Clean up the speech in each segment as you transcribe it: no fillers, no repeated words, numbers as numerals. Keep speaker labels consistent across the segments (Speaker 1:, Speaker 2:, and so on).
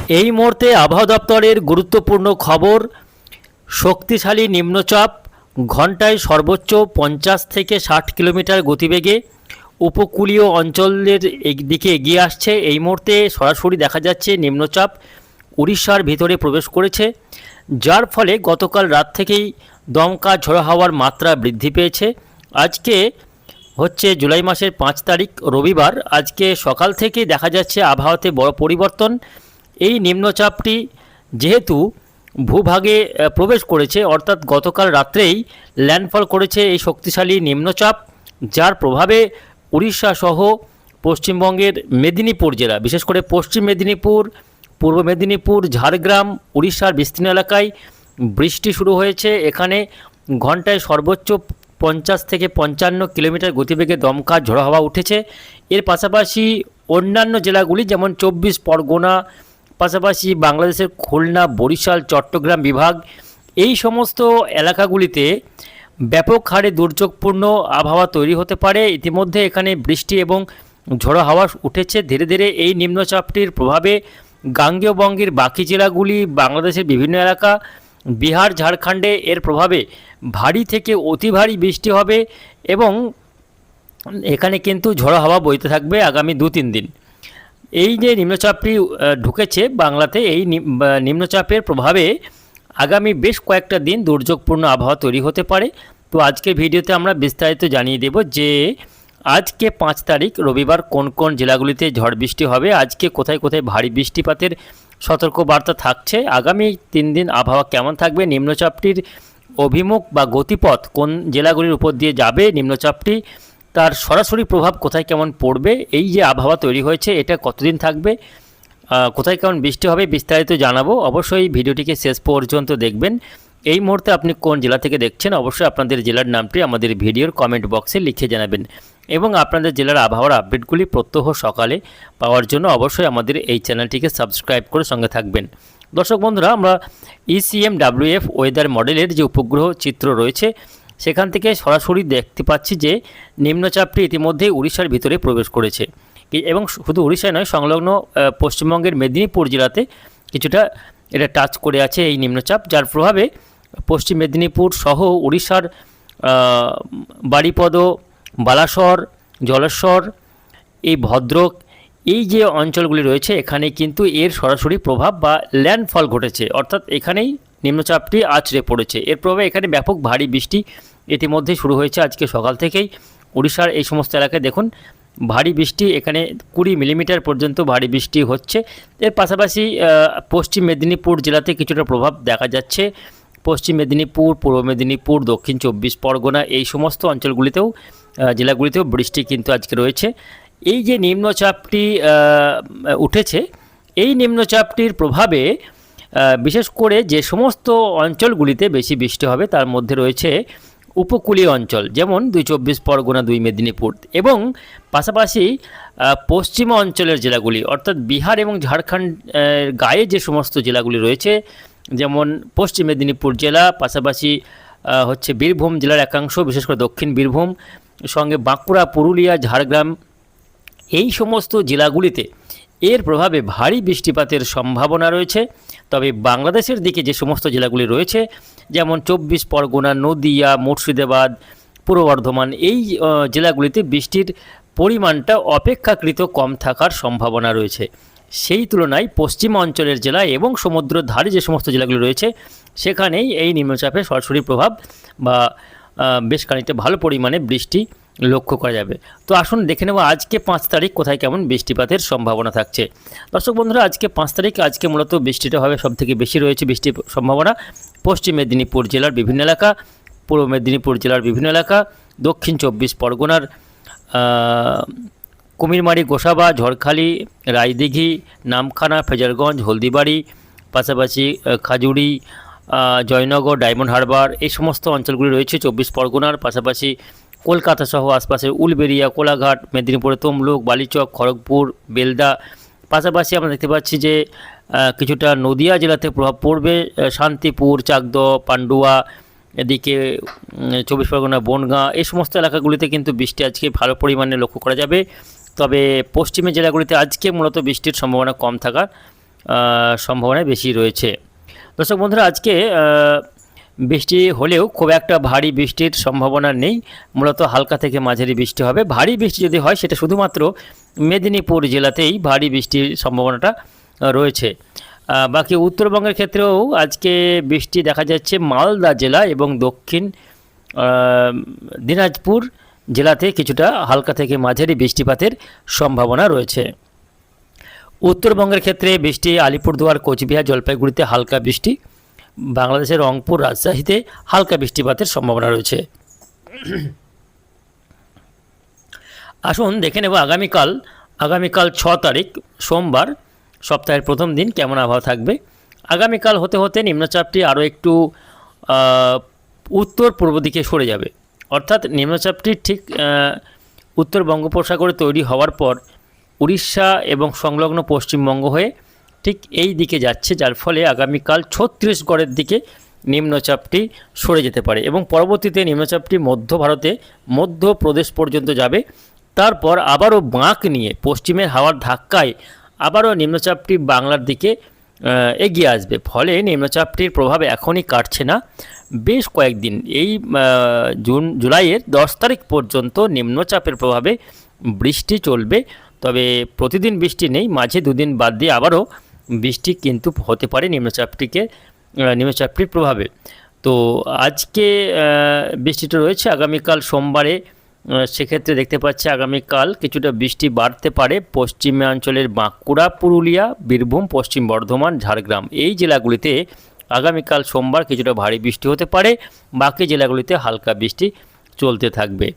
Speaker 1: এই মুহূর্তে আবহাওয়া দপ্তরের গুরুত্বপূর্ণ খবর। শক্তিশালী নিম্নচাপ ঘন্টায় সর্বোচ্চ 50 থেকে 60 কিলোমিটার গতিবেগে উপকূলীয় অঞ্চলের দিকে এগিয়ে আসছে। এই মুহূর্তে সরাসরি দেখা যাচ্ছে নিম্নচাপ উড়িষ্যার ভিতরে প্রবেশ করেছে, যার ফলে গতকাল রাত থেকেই দমকা ঝোড়ো হাওয়ার মাত্রা বৃদ্ধি পেয়েছে। আজকে হচ্ছে জুলাই মাসের 5 তারিখ রবিবার। আজকে সকাল থেকে দেখা যাচ্ছে আবহাওয়াতে বড় পরিবর্তন। এই নিম্নচাপটি যেহেতু ভূভাগে প্রবেশ করেছে, অর্থাৎ গতকাল রাত্রেই ল্যান্ডফল করেছে এই শক্তিশালী নিম্নচাপ, যার প্রভাবে উড়িষ্যা সহ পশ্চিমবঙ্গের মেদিনীপুর জেলা, বিশেষ করে পশ্চিম মেদিনীপুর, পূর্ব মেদিনীপুর, ঝাড়গ্রাম, উড়িষ্যার বিস্তীর্ণ এলাকায় বৃষ্টি শুরু হয়েছে। এখানে ঘন্টায় সর্বোচ্চ 50 থেকে 55 কিলোমিটার গতিবেগে দমকা ঝোড়ো হাওয়া উঠেছে। এর পাশাপাশি অন্যান্য জেলাগুলি যেমন 24 পরগনা, পাশাপাশি বাংলাদেশের খুলনা, বরিশাল, চট্টগ্রাম বিভাগ, এই সমস্ত এলাকাগুলিতে ব্যাপক হারে দুর্যোগপূর্ণ আবহাওয়া তৈরি হতে পারে। ইতিমধ্যে এখানে বৃষ্টি এবং ঝোড়ো হাওয়া উঠেছে। ধীরে ধীরে এই নিম্নচাপটির প্রভাবে গাঙ্গেয় বঙ্গের বাকি জেলাগুলি, বাংলাদেশের বিভিন্ন এলাকা, বিহার, ঝাড়খণ্ডে এর প্রভাবে ভারী থেকে অতি ভারী বৃষ্টি হবে এবং এখানে কিন্তু ঝোড়ো হাওয়া বইতে থাকবে আগামী 2-3 দিন। এই যে নিম্নচাপটি ঢুকেছে বাংলাতে, এই নিম্নচাপের প্রভাবে আগামী বেশ কয়েকটা দিন দুর্যোগপূর্ণ আবহাওয়া তৈরি হতে পারে। তো আজকের ভিডিওতে আমরা বিস্তারিত জানিয়ে দেব যে আজকে 5 তারিখ রবিবার কোন কোন জেলাগুলিতে ঝড় বৃষ্টি হবে, আজকে কোথায় কোথায় ভারী বৃষ্টিপাতের সতর্কবার্তা থাকছে, আগামী 3 দিন আবহাওয়া কেমন থাকবে, নিম্নচাপটির অভিমুখ বা গতিপথ কোন জেলাগুলির উপর দিয়ে যাবে, নিম্নচাপটি তার সরাসরি প্রভাব কোথায় কেমন পড়বে, এই যে আবহাওয়া তৈরি হয়েছে এটা কতদিন থাকবে, কোথায় কেমন বৃষ্টি হবে, বিস্তারিত জানাবো। অবশ্যই ভিডিওটিকে শেষ পর্যন্ত দেখবেন। এই মুহূর্তে আপনি কোন জেলা থেকে দেখছেন, অবশ্যই আপনাদের জেলার নামটি আমাদের ভিডিওর কমেন্ট বক্সে লিখে জানাবেন এবং আপনাদের জেলার আবহাওয়ার আপডেটগুলি প্রত্যহ সকালে পাওয়ার জন্য অবশ্যই আমাদের এই চ্যানেলটিকে সাবস্ক্রাইব করে সঙ্গে থাকবেন। দর্শক বন্ধুরা, আমরা ECMWF ওয়েদার মডেলের যে উপগ্রহ চিত্র রয়েছে সেখান থেকে সরাসরি দেখতে পাচ্ছি যে নিম্নচাপটি ইতিমধ্যে উড়িষ্যার ভিতরে প্রবেশ করেছে এবং শুধু উড়িষ্যায় নয়, সংলগ্ন পশ্চিমবঙ্গের মেদিনীপুর জেলাতে কিছুটা এটা টাচ করে আছে এই নিম্নচাপ, যার প্রভাবে পশ্চিম মেদিনীপুর সহ উড়িষ্যার বারিপদ, বালাসর, জলেশ্বর, এই ভদ্রক, এই যে অঞ্চলগুলি রয়েছে এখানে কিন্তু এর সরাসরি প্রভাব বা ল্যান্ডফল ঘটেছে, অর্থাৎ এখানেই নিম্নচাপটি আছড়ে পড়েছে। এর প্রভাবে এখানে ব্যাপক ভারী বৃষ্টি ইতিমধ্যে শুরু হয়েছে আজকে সকাল থেকেই। উড়িষ্যার এই সমস্ত এলাকায় দেখুন ভারী বৃষ্টি, এখানে 20 মিলিমিটার পর্যন্ত ভারী বৃষ্টি হচ্ছে। এর পাশাপাশি পশ্চিম মেদিনীপুর জেলাতে কিছুটা প্রভাব দেখা যাচ্ছে। পশ্চিম মেদিনীপুর, পূর্ব মেদিনীপুর, দক্ষিণ 24 পরগনা, এই সমস্ত অঞ্চলগুলিতেও জেলাগুলিতেও বৃষ্টি কিন্তু আজকে রয়েছে। এই যে নিম্নচাপটি উঠেছে, এই নিম্নচাপটির প্রভাবে বিশেষ করে যে সমস্ত অঞ্চলগুলিতে বেশি বৃষ্টি হবে তার মধ্যে রয়েছে উপকূলীয় অঞ্চল, যেমন 24 পরগনা, 2 মেদিনীপুর এবং পাশাপাশি পশ্চিমা অঞ্চলের জেলাগুলি, অর্থাৎ বিহার এবং ঝাড়খণ্ড গায়ে যে সমস্ত জেলাগুলি রয়েছে, যেমন পশ্চিম মেদিনীপুর জেলা, পাশাপাশি হচ্ছে বীরভূম জেলার একাংশ, বিশেষ করে দক্ষিণ বীরভূম, সঙ্গে বাঁকুড়া, পুরুলিয়া, ঝাড়গ্রাম, এই সমস্ত জেলাগুলিতে এর প্রভাবে ভারী বৃষ্টিপাতের সম্ভাবনা রয়েছে। তবে বাংলাদেশের দিকে যে সমস্ত জেলাগুলি রয়েছে, যেমন 24 পরগনা, নদিয়া, মুর্শিদাবাদ, পূর্ব বর্ধমান, এই জেলাগুলিতে বৃষ্টির পরিমাণটা অপেক্ষাকৃত কম থাকার সম্ভাবনা রয়েছে। সেই তুলনায় পশ্চিম অঞ্চলের জেলা এবং সমুদ্র ধারে যে সমস্ত জেলাগুলি রয়েছে সেখানেই এই নিম্নচাপের সরাসরি প্রভাব বা বেশ খানিকটা ভালো পরিমাণে বৃষ্টি লক্ষ্য করা যাবে। তো আসুন দেখে নেব আজকে 5 তারিখ কোথায় কেমন বৃষ্টিপাতের সম্ভাবনা থাকছে। দর্শক বন্ধুরা, আজকে 5 তারিখ, আজকে মূলত বৃষ্টিটা হবে সবথেকে বেশি রয়েছে বৃষ্টির সম্ভাবনা পশ্চিম মেদিনীপুর জেলার বিভিন্ন এলাকা, পূর্ব মেদিনীপুর জেলার বিভিন্ন এলাকা, দক্ষিণ 24 পরগনার কুমিরমারি, গোসাবা, ঝড়খালি, রায়দিঘি, নামখানা, ফেজারগঞ্জ, হলদিবাড়ি, পাশাপাশি খাজুড়ি, জয়নগর, ডায়মন্ড হারবার, এই সমস্ত অঞ্চলগুলি রয়েছে 24 পরগনার। পাশাপাশি কলকাতা সহ আশপাশের উলবেড়িয়া, কোলাঘাট, মেদিনীপুরে তমলুক, বালিচক, খড়গপুর, বেলদা, পাশাপাশি আমরা দেখতে পাচ্ছি যে কিছুটা নদিয়া জেলাতে প্রভাব পড়বে, শান্তিপুর, চাকদহ, পান্ডুয়া, এদিকে 24 পরগনা, বনগাঁ, এই সমস্ত এলাকাগুলিতে কিন্তু বৃষ্টি আজকে ভালো পরিমাণে লক্ষ্য করা যাবে। তবে পশ্চিমের জেলাগুলিতে আজকে মূলত বৃষ্টির সম্ভাবনা কম থাকার সম্ভাবনা বেশি রয়েছে। দর্শক বন্ধুরা, আজকে বৃষ্টি হলেও খুব একটা ভারী বৃষ্টির সম্ভাবনা নেই, মূলত হালকা থেকে মাঝারি বৃষ্টি হবে। ভারী বৃষ্টি যদি হয় সেটা শুধুমাত্র মেদিনীপুর জেলাতেই ভারী বৃষ্টির সম্ভাবনাটা রয়েছে। বাকি উত্তরবঙ্গের ক্ষেত্রেও আজকে বৃষ্টি দেখা যাচ্ছে মালদা জেলা এবং দক্ষিণ দিনাজপুর জেলাতে কিছুটা হালকা থেকে মাঝারি বৃষ্টিপাতের সম্ভাবনা রয়েছে। উত্তরবঙ্গের ক্ষেত্রে বৃষ্টি আলিপুরদুয়ার, কোচবিহার, জলপাইগুড়িতে হালকা বৃষ্টি, বাংলাদেশের রংপুর, রাজশাহীতে হালকা বৃষ্টিপাতের সম্ভাবনা রয়েছে। আসুন দেখে নেব আগামীকাল 6 তারিখ সোমবার, সপ্তাহের প্রথম দিন কেমন আবহাওয়া থাকবে। আগামীকাল হতে হতে নিম্নচাপটি আরও একটু উত্তর পূর্ব দিকে সরে যাবে, অর্থাৎ নিম্নচাপটি ঠিক উত্তর বঙ্গোপসাগরে তৈরি হওয়ার পর উড়িষ্যা এবং সংলগ্ন পশ্চিমবঙ্গ হয়ে ঠিক এই দিকে যাচ্ছে, যার ফলে আগামীকাল ছত্তিশগড়ের দিকে নিম্নচাপটি সরে যেতে পারে এবং পরবর্তীতে নিম্নচাপটি মধ্য ভারতে মধ্যপ্রদেশ পর্যন্ত যাবে। তারপর আবারও বাঁক নিয়ে পশ্চিমের হাওয়ার ধাক্কায় আবারও নিম্নচাপটি বাংলার দিকে এগিয়ে আসবে। ফলে নিম্নচাপটির প্রভাব এখনই কাটছে না, বেশ কয়েকদিন এই জুলাইয়ের 10 তারিখ পর্যন্ত নিম্নচাপের প্রভাবে বৃষ্টি চলবে। তবে প্রতিদিন বৃষ্টি নেই, মাঝে দুদিন বাদ দিয়ে আবারও বৃষ্টি কিন্তু হতে পারে নিম্নচাপটির প্রভাবে। তো আজকে বৃষ্টিটা রয়েছে, আগামীকাল সোমবারে সেক্ষেত্রে দেখতে পাচ্ছি আগামীকাল কিছুটা বৃষ্টি বাড়তে পারে পশ্চিমাঞ্চলের বাঁকুড়া, পুরুলিয়া, বীরভূম, পশ্চিম বর্ধমান, ঝাড়গ্রাম এই জেলাগুলিতে আগামীকাল সোমবার কিছুটা ভারী বৃষ্টি হতে পারে, বাকি জেলাগুলিতে হালকা বৃষ্টি চলতে থাকবে।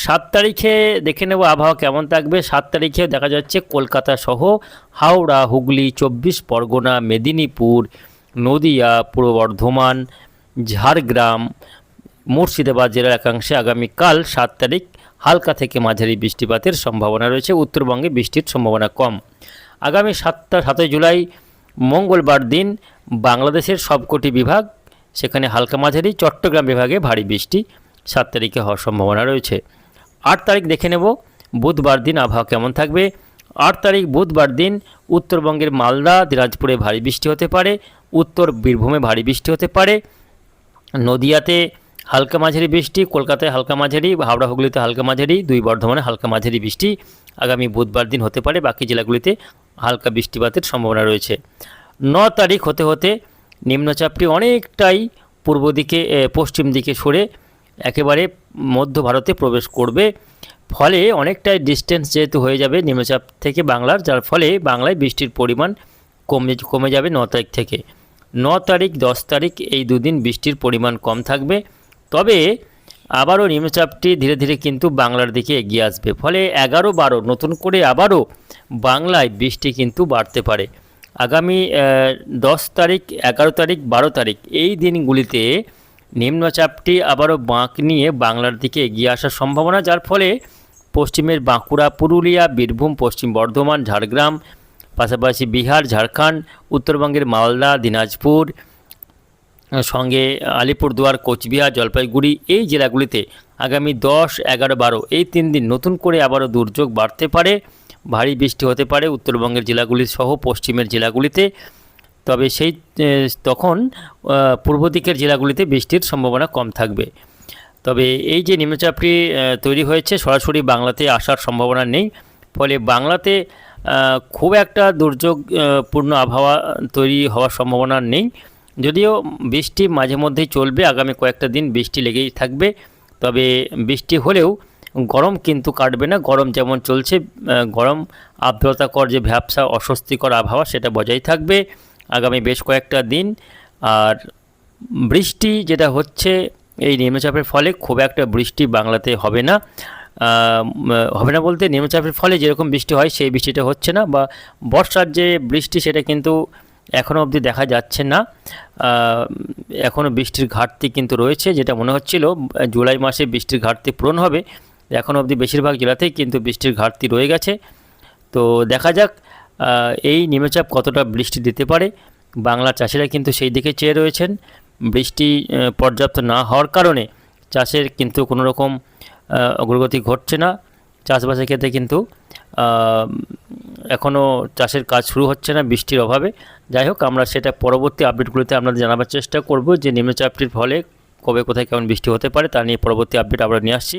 Speaker 1: 7 তারিখে দেখে নেব আবহাওয়া কেমন থাকবে। 7 তারিখে দেখা যাচ্ছে কলকাতা সহ হাওড়া, হুগলি, 24 পরগনা, মেদিনীপুর, নদিয়া, পূর্ব বর্ধমান, ঝাড়গ্রাম, মুর্শিদাবাদ জেলার একাংশে আগামীকাল 7 তারিখ হালকা থেকে মাঝারি বৃষ্টিপাতের সম্ভাবনা রয়েছে। উত্তরবঙ্গে বৃষ্টির সম্ভাবনা কম। আগামী 7 জুলাই মঙ্গলবার দিন বাংলাদেশের সবকটি বিভাগ, সেখানে হালকা মাঝারি, চট্টগ্রাম বিভাগে ভারী বৃষ্টি 7 তারিখে হওয়ার সম্ভাবনা রয়েছে। 8 তারিখ দেখে নেব বুধবার দিন আবহাওয়া কেমন থাকবে। 8 তারিখ বুধবার দিন উত্তরবঙ্গের মালদা, দিনাজপুরে ভারী বৃষ্টি হতে পারে, উত্তর বীরভূমে ভারী বৃষ্টি হতে পারে, নদিয়াতে হালকা মাঝারি বৃষ্টি, কলকাতায় হালকা মাঝারি, হাওড়া হুগলিতে হালকা মাঝারি, 2 বর্ধমানে হালকা মাঝারি বৃষ্টি আগামী বুধবার দিন হতে পারে। বাকি জেলাগুলিতে হালকা বৃষ্টিপাতের সম্ভাবনা রয়েছে। 9 তারিখ হতে হতে নিম্নচাপটি অনেকটাই পশ্চিম দিকে সরে একেবারে মধ্য ভারতে প্রবেশ করবে। ফলে অনেকটাই ডিস্টেন্স যেহেতু হয়ে যাবে নিম্নচাপ থেকে বাংলার, যার ফলে বাংলায় বৃষ্টির পরিমাণ কমে যাবে 9 তারিখ থেকে। 9 তারিখ 10 তারিখ এই দুদিন বৃষ্টির পরিমাণ কম থাকবে, তবে আবারও নিম্নচাপটি ধীরে ধীরে কিন্তু বাংলার দিকে এগিয়ে আসবে। ফলে 11-12 নতুন করে আবারও বাংলায় বৃষ্টি কিন্তু বাড়তে পারে। আগামী 10 তারিখ, 11 তারিখ, 12 তারিখ এই দিনগুলিতে নিম্নচাপটি আবারও বাঁক নিয়ে বাংলার দিকে এগিয়ে আসার সম্ভাবনা, যার ফলে পশ্চিমের বাঁকুড়া, পুরুলিয়া, বীরভূম, পশ্চিম বর্ধমান, ঝাড়গ্রাম, পাশাপাশি বিহার, ঝাড়খণ্ড, উত্তরবঙ্গের মালদা, দিনাজপুর, সঙ্গে আলিপুরদুয়ার, কোচবিহার, জলপাইগুড়ি এই জেলাগুলিতে আগামী 10, 11, 12 এই 3 দিন নতুন করে আবারও দুর্যোগ বাড়তে পারে, ভারী বৃষ্টি হতে পারে উত্তরবঙ্গের জেলাগুলি সহ পশ্চিমের জেলাগুলিতে। তবে তখন পূর্ব দিকের জেলাগুলিতে বৃষ্টির সম্ভাবনা কম থাকবে। তবে এই যে নিম্নচাপটি তৈরি হয়েছে সরাসরি বাংলাতে আসার সম্ভাবনা নেই, ফলে বাংলাতে খুব একটা দুর্যোগপূর্ণ আবহাওয়া তৈরি হওয়ার সম্ভাবনা নেই। যদিও বৃষ্টি মাঝে মধ্যেই চলবে, আগামী কয়েকটা দিন বৃষ্টি লেগেই থাকবে, তবে বৃষ্টি হলেও গরম কিন্তু কাটবে না। গরম যেমন চলছে, গরম আর্দ্রতাকর যে ভ্যাপসা অস্বস্তিকর আবহাওয়া সেটা বজায় থাকবে আগামী বেশ কয়েকটা দিন। আর বৃষ্টি যেটা হচ্ছে এই নিম্নচাপের ফলে খুব একটা বৃষ্টি বাংলাতে হবে না বলতে নিম্নচাপের ফলে যেরকম বৃষ্টি হয় সেই বৃষ্টিটা হচ্ছে না, বা বর্ষার যে বৃষ্টি সেটা কিন্তু এখনও অবধি দেখা যাচ্ছে না। এখনও বৃষ্টির ঘাটতি কিন্তু রয়েছে, যেটা মনে হচ্ছিল জুলাই মাসে বৃষ্টির ঘাটতি পূরণ হবে, এখনও অবধি বেশিরভাগ জেলাতেই কিন্তু বৃষ্টির ঘাটতি রয়ে গেছে। তো দেখা যাক এই নিম্নচাপ কতটা বৃষ্টি দিতে পারে। বাংলা চাষিরা কিন্তু সেই দিকে চেয়ে রয়েছেন। বৃষ্টি পর্যাপ্ত না হওয়ার কারণে চাষের কিন্তু কোনো রকম অগ্রগতি ঘটছে না, চাষবাসের ক্ষেত্রে কিন্তু এখনও চাষের কাজ শুরু হচ্ছে না বৃষ্টির অভাবে। যাই হোক, আমরা সেটা পরবর্তী আপডেটগুলোতে আপনাদের জানাবার চেষ্টা করব যে নিম্নচাপটির ফলে কবে কোথায় কেমন বৃষ্টি হতে পারে তা নিয়ে পরবর্তী আপডেট আমরা নিয়ে আসছি।